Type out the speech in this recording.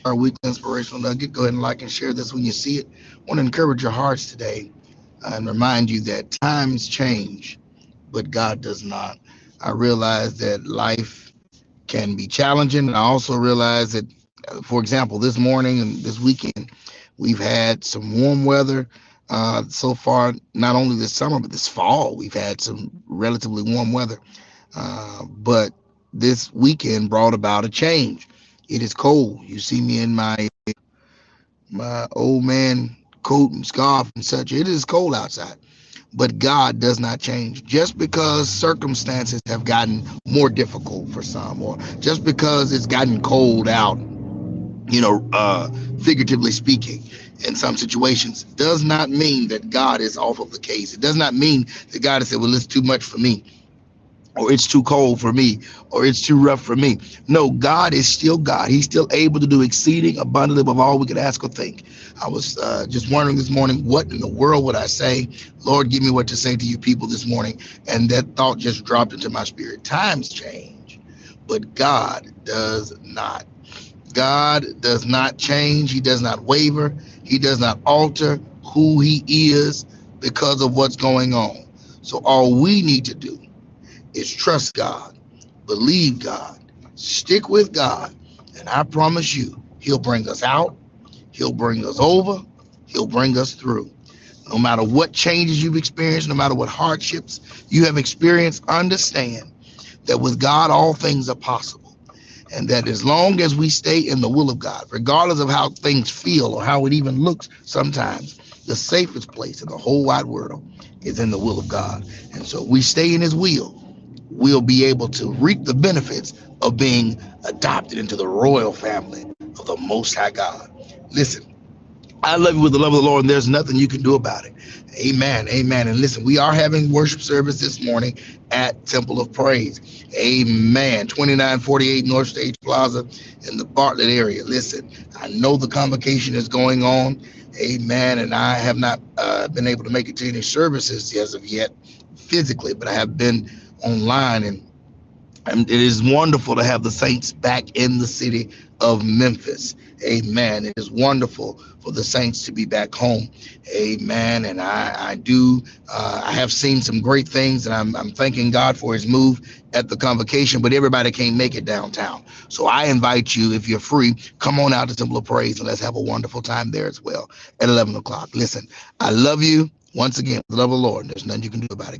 Our weekly inspirational nugget. Go ahead and like and share this when you see it. I want to encourage your hearts today and remind you that times change, but God does not. I realize that life can be challenging, and I also realize that, for example, this morning and this weekend, we've had some warm weather. So far, not only this summer, but this fall, we've had some relatively warm weather. But this weekend brought about a change. It is cold. You see me in my old man coat and scarf and such. It is cold outside. But God does not change. Just because circumstances have gotten more difficult for some, or just because it's gotten cold out, figuratively speaking, in some situations, does not mean that God is off of the case. It does not mean that God has said, well, it's too much for me, or it's too cold for me, or it's too rough for me. No, God is still God. He's still able to do exceeding abundantly above all we could ask or think. I was just wondering this morning, what in the world would I say? Lord, give me what to say to you people this morning. And that thought just dropped into my spirit. Times change, but God does not. God does not change. He does not waver. He does not alter who he is because of what's going on. So all we need to do is trust God, believe God, stick with God, and I promise you, he'll bring us out, he'll bring us over, he'll bring us through. No matter what changes you've experienced, no matter what hardships you have experienced, understand that with God, all things are possible. And that as long as we stay in the will of God, regardless of how things feel or how it even looks sometimes, the safest place in the whole wide world is in the will of God. And so we stay in his will, we'll be able to reap the benefits of being adopted into the royal family of the Most High God. Listen, I love you with the love of the Lord, and there's nothing you can do about it. Amen. Amen. And listen, we are having worship service this morning at Temple of Praise. Amen. 2948 North Stage Plaza in the Bartlett area. Listen, I know the convocation is going on. Amen. And I have not been able to make it to any services as of yet physically, but I have been online, and it is wonderful to have the saints back in the city of Memphis. Amen. It is wonderful for the saints to be back home. Amen. And I have seen some great things, and I'm thanking God for his move at the convocation, but everybody can't make it downtown. So I invite you, if you're free, come on out to Temple of Praise and let's have a wonderful time there as well at 11 o'clock. Listen, I love you once again, the love of the Lord. There's nothing you can do about it.